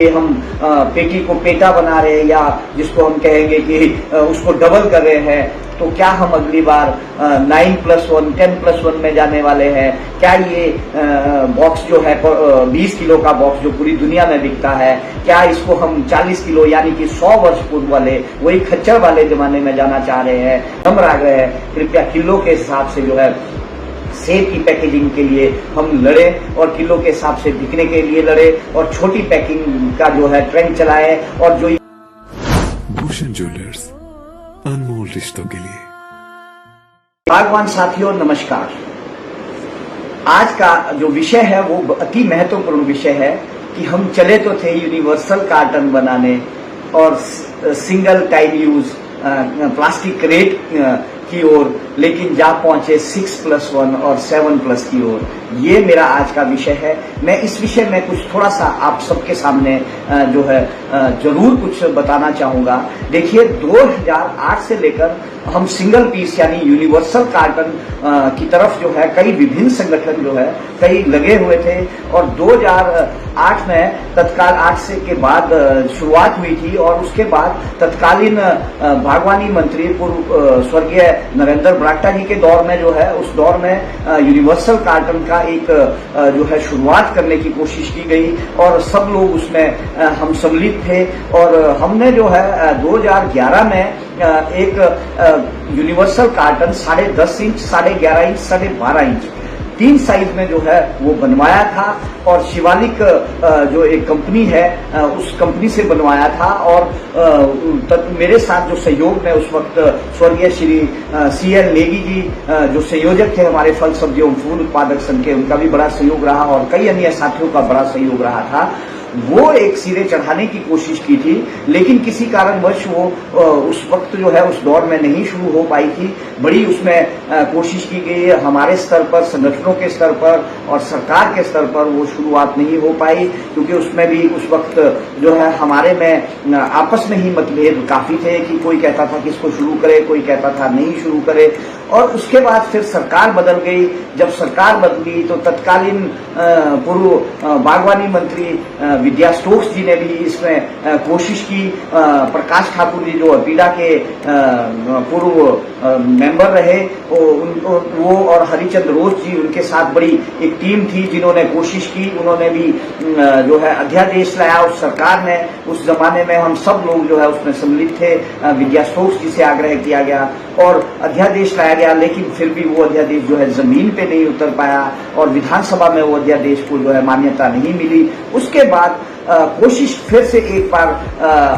हम पेटी को पेटा बना रहे हैं या जिसको हम कहेंगे कि उसको डबल कर रहे हैं, तो क्या हम अगली बार 9+1 10+1 में जाने वाले हैं? क्या ये बॉक्स जो है 20 किलो का बॉक्स जो पूरी दुनिया में बिकता है, क्या इसको हम 40 किलो यानी कि 100 वर्ष पूर्व वाले वही खच्चर वाले जमाने में जाना चाह रहे हैं? हम आ गए हैं, कृपया किलो के हिसाब से जो है सेब की पैकेजिंग के लिए हम लड़े और किलो के हिसाब से बिकने के लिए लड़े और छोटी पैकिंग का जो है ट्रेंड चलाए। और जो भूषण ज्वेलर्स, अनमोल रिश्तों के लिए। बागवान साथियों नमस्कार। आज का जो विषय है वो अति महत्वपूर्ण विषय है कि हम चले तो थे यूनिवर्सल कार्टन बनाने और single time use plastic crate की ओर, लेकिन जा पहुंचे 6+1 और 7+ की ओर। ये मेरा आज का विषय है। मैं इस विषय में कुछ थोड़ा सा आप सबके सामने जो है जरूर कुछ बताना चाहूंगा। देखिए 2008 से लेकर हम सिंगल पीस यानी यूनिवर्सल कार्टन की तरफ जो है कई विभिन्न संगठन जो है कई लगे हुए थे और 2008 में तत्काल 8 से के बाद शुरुआत हुई थी और उसके बाद तत्कालीन बागवानी मंत्री पूर्व स्वर्गीय नरेंद्र बरागटा जी के दौर में जो है उस दौर में यूनिवर्सल कार्टन का एक जो है शुरुआत करने की कोशिश की गई और सब लोग उसमें हम सम्मिलित थे। और हमने जो है 2011 में एक universal carton 10.5 inch, 11.5 inch, 12.5 inch 3 size में जो है वो बनवाया था और शिवालिक जो एक कंपनी है उस कंपनी से बनवाया था। और मेरे साथ जो सहयोग में उस वक्त स्वर्गीय श्री CL नेगी जी जो संयोजक थे हमारे फल सब्जी एवं फूल उत्पादक संघ के, उनका भी बड़ा सहयोग रहा और कई अन्य साथियों का बड़ा सहयोग रहा था। वो एक सिरे चढ़ाने की कोशिश की थी, लेकिन किसी कारणवश वो उस वक्त जो है उस दौर में नहीं शुरू हो पाई थी। बड़ी उसमें कोशिश की गई हमारे स्तर पर, संगठनों के स्तर पर और सरकार के स्तर पर, वो शुरुआत नहीं हो पाई क्योंकि उसमें भी उस वक्त जो है हमारे में आपस में ही मतभेद काफी थे कि कोई कहता था कि इसको शुरू करे, कोई कहता था नहीं शुरू करे। और उसके बाद फिर सरकार बदल गई। जब सरकार बदली तो तत्कालीन पूर्व बागवानी मंत्री विद्या स्टोक्स जी ने भी इसमें कोशिश की। प्रकाश ठाकुर जी जो अपीडा के पूर्व मेंबर रहे वो और हरिचंद्र रोज जी, उनके साथ बड़ी एक टीम थी जिन्होंने कोशिश की। उन्होंने भी जो है अध्यादेश लाया उस सरकार ने। उस जमाने में हम सब लोग जो है उसमें सम्मिलित थे। विद्या स्टोक्स जी से आग्रह किया गया और अध्यादेश लाया गया, लेकिन फिर भी वो अध्यादेश जो है जमीन पे नहीं उतर पाया और विधानसभा में वो अध्यादेश को जो है मान्यता नहीं मिली। उसके बाद कोशिश फिर से एक बार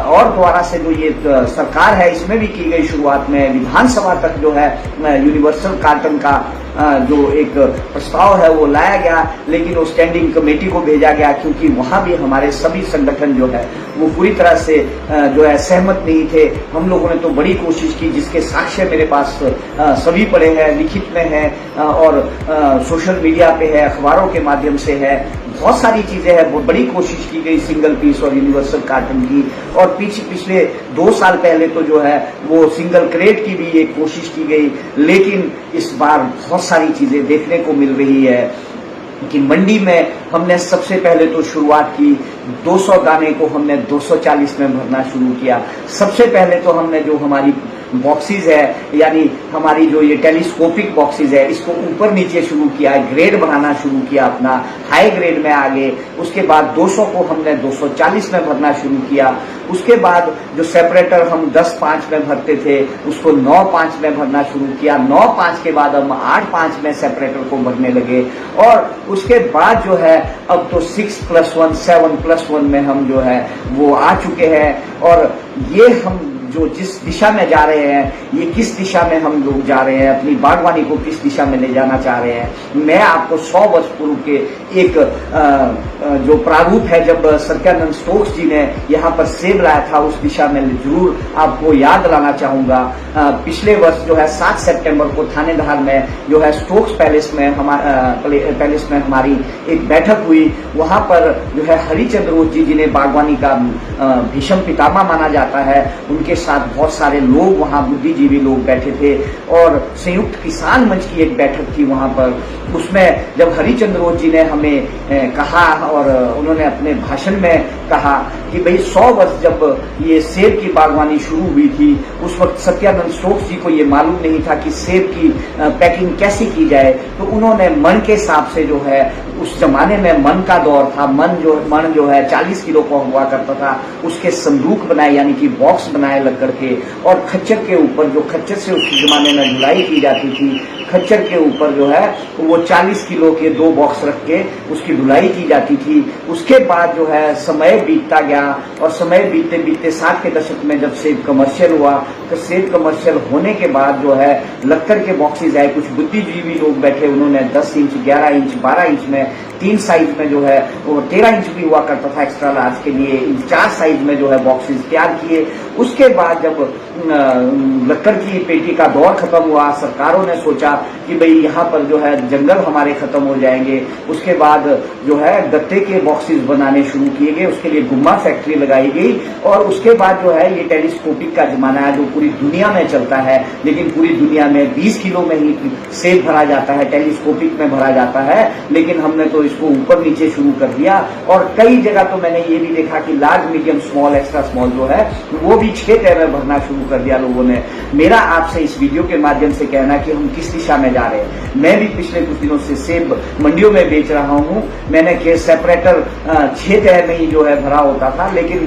और दोबारा से जो ये सरकार है इसमें भी की गई शुरुआत में विधानसभा तक जो है यूनिवर्सल कार्टन का जो एक प्रस्ताव है वो लाया गया, लेकिन वो स्टैंडिंग कमेटी को भेजा गया क्योंकि वहां भी हमारे सभी संगठन जो है वो पूरी तरह से जो है सहमत नहीं थे। हम लोगों ने तो बड़ी कोशिश की जिसके साक्ष्य मेरे पास सभी पड़े हैं, लिखित में है और सोशल मीडिया पे है, अखबारों के माध्यम से है। बहुत सारी चीजें हैं, बहुत बड़ी कोशिश की गई सिंगल पीस और यूनिवर्सल कार्टन की। और पिछले 2 साल पहले तो जो है वो सिंगल क्रेट की भी एक कोशिश की गई, लेकिन इस बार बहुत सारी चीजें देखने को मिल रही है कि मंडी में हमने सबसे पहले तो शुरुआत की 200 दाने को हमने 240 में भरना शुरू किया। सबसे पहले तो हमने जो हमारी बॉक्सेस है यानी हमारी जो ये टेलीस्कोपिक बॉक्सेस है इसको ऊपर नीचे शुरू किया, ग्रेड बढ़ाना शुरू किया, अपना हाई ग्रेड में आगे। उसके बाद 200 को हमने 240 में भरना शुरू किया। उसके बाद जो सेपरेटर हम 10.5 में भरते थे उसको 9.5 में भरना शुरू किया। 9.5 के बाद हम 8.5 में सेपरेटर को भरने लगे और उसके बाद जो है अब तो 6+1 7+1 में हम जो है वो आ चुके हैं। और ये हम जो जिस दिशा में जा रहे हैं, ये किस दिशा में हम लोग जा रहे हैं, अपनी बागवानी को किस दिशा में ले जाना चाह रहे हैं। मैं आपको 100 वर्ष पूर्व के एक जो प्रारूप है जब सत्यानंद स्टोक्स जी ने यहाँ पर सेब लाया था उस दिशा में जरूर आपको याद दिलाना चाहूंगा। पिछले वर्ष जो है 7 सितंबर को थानेदार में जो है स्टोक्स पैलेस में हमारी एक बैठक हुई। वहां पर जो है हरिचंद्र रोज जी जिन्हें बागवानी का भीषम पितामह माना जाता है, उनके साथ बहुत सारे लोग वहां बुद्धिजीवी लोग बैठे थे और संयुक्त किसान मंच की एक बैठक थी वहां पर। उसमें जब हरिचंद्र रोज जी ने हमें कहा और उन्होंने अपने भाषण में कहा कि भाई 100 वर्ष जब ये सेब की बागवानी शुरू हुई थी उस वक्त सत्यानंद स्टोक्स जी को ये मालूम नहीं था कि सेब की पैकिंग कैसे की जाए, तो उन्होंने मन के हिसाब से जो है उस जमाने में मन का दौर था, मन जो है 40 किलो का हुआ करता था, उसके संदूक बनाए यानी कि बॉक्स बनाए लकड़ के, और खच्चर के ऊपर जो खच्चर से उस जमाने में ढुलाई की जाती थी, खच्चर के ऊपर जो है वो 40 किलो के 2 बॉक्स रख के उसकी ढुलाई की जाती थी। उसके बाद जो है समय बीतता गया और समय बीतते बीतते 60 के दशक में जब सेब कमर्शियल हुआ तो सेब कमर्शियल होने के बाद जो है लक्कड़ के बॉक्सेज आए। कुछ बुद्धिजीवी लोग बैठे, उन्होंने 10 इंच 11 इंच 12 इंच में 3 साइज में जो है वो 13 इंच भी हुआ करता था एक्स्ट्रा लार्ज के लिए, 4 साइज में जो है बॉक्सेज तैयार किए। उसके बाद जब लक्कड़ की पेटी का दौर खत्म हुआ, सरकारों ने सोचा कि भाई यहाँ पर जो है जंगल हमारे खत्म हो जाएंगे। उसके बाद जो है गत्ते के बॉक्सेस बनाने शुरू किए गए, उसके लिए गुम्मा फैक्ट्री लगाई गई और उसके बाद जो है ये टेलीस्कोपिक का जमाना है जो पूरी दुनिया में चलता है, लेकिन पूरी दुनिया में 20 किलो में ही सेब भरा जाता है, टेलीस्कोपिक में भरा जाता है, लेकिन हमने तो इसको ऊपर नीचे शुरू कर दिया। और कई जगह तो मैंने ये भी देखा कि large medium small extra small जो है वो भी 6 तय में भरना शुरू कर दिया लोगों ने। मेरा आपसे इस वीडियो के माध्यम से कहना कि हम किस दिशा में जा रहे हैं। मैं भी पिछले कुछ दिनों से सेब मंडियों में बेच रहा हूं। मैंने के सेपरेटर 6 तय में ही जो है भरा होता था, लेकिन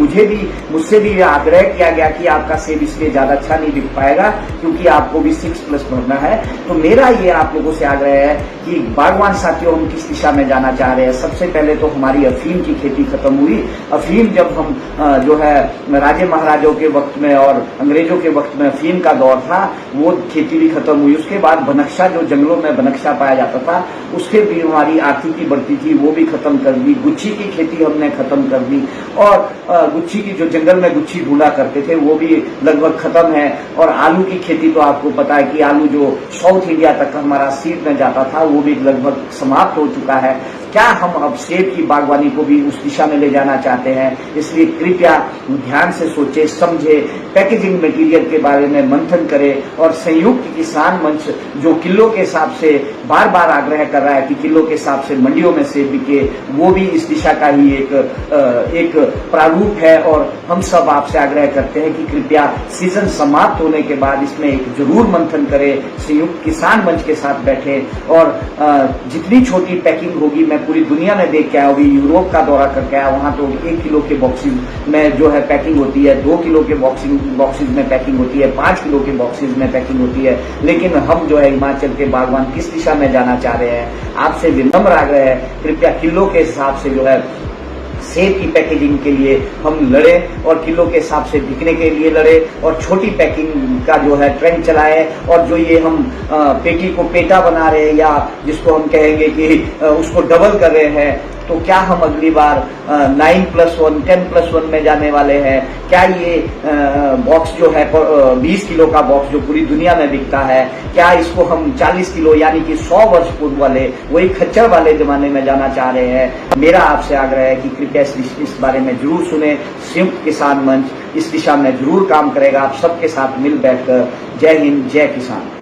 मुझसे भी आग्रह किया गया कि आपका सेब इसलिए ज्यादा अच्छा नहीं बिक पाएगा क्योंकि आपको भी 6+ भरना है। तो मेरा ये आप लोगों से आग्रह है कि बागवान साथियों हम किस दिशा में जाना चाह रहे हैं। सबसे पहले तो हमारी अफीम की खेती खत्म हुई। अफीम जब हम जो है राजे महाराजों के वक्त में और अंग्रेजों के वक्त में अफीम का दौर था, वो खेती भी खत्म हुई। उसके बाद बनक्शा, जो जंगलों में बनक्शा पाया जाता था, उसके भी हमारी आर्थिकी बढ़ती थी, वो भी खत्म कर दी। गुच्छी की खेती हमने खत्म कर दी और गुच्छी की जो जंगल में गुच्छी ढूंढा करते थे वो भी लगभग खत्म है। और आलू की खेती तो आपको पता है कि आलू जो साउथ इंडिया तक हमारा सीड में जाता था वो भी लगभग समाप्त हो चुका है। क्या हम अब सेब की बागवानी को भी उस दिशा में ले जाना चाहते हैं? इसलिए कृपया ध्यान से सोचे समझे, पैकेजिंग मटेरियल के बारे में मंथन करें और संयुक्त किसान मंच जो किलो के हिसाब से बार बार आग्रह कर रहा है कि किलो के हिसाब से मंडियों में सेब बिके, वो भी इस दिशा का ही एक प्रारूप है। और हम सब आपसे आग्रह करते हैं कि कृपया सीजन समाप्त होने के बाद इसमें एक जरूर मंथन करें, संयुक्त किसान मंच के साथ बैठे और जितनी छोटी पैकिंग होगी, मैं पूरी दुनिया में देख के आया, अभी यूरोप का दौरा करके आया, वहां तो 1 किलो के बॉक्सिंग में जो है पैकिंग होती है, 2 किलो के बॉक्सिंग में पैकिंग होती है, 5 किलो के बॉक्सेज में पैकिंग होती है। लेकिन हम जो है हिमाचल के बागवान किस दिशा में जाना चाह रहे हैं? आपसे विनम्र आग्रह है, कृपया किलो के हिसाब से जो है सेब की पैकेजिंग के लिए हम लड़े और किलो के हिसाब से बिकने के लिए लड़े और छोटी पैकिंग का जो है ट्रेंड चलाए। और जो ये हम पेटी को पेटा बना रहे हैं या जिसको हम कहेंगे कि उसको डबल कर रहे हैं, तो क्या हम अगली बार 9+1 10+1 में जाने वाले हैं? क्या ये बॉक्स जो है 20 किलो का बॉक्स जो पूरी दुनिया में बिकता है, क्या इसको हम 40 किलो यानी कि 100 वर्ष पूर्व वाले वही खच्चर वाले जमाने में जाना चाह रहे हैं? मेरा आपसे आग्रह है कि कृपया इस बारे में जरूर सुने। संयुक्त किसान मंच इस दिशा में जरूर काम करेगा आप सबके साथ मिल बैठकर। जय हिंद, जय किसान।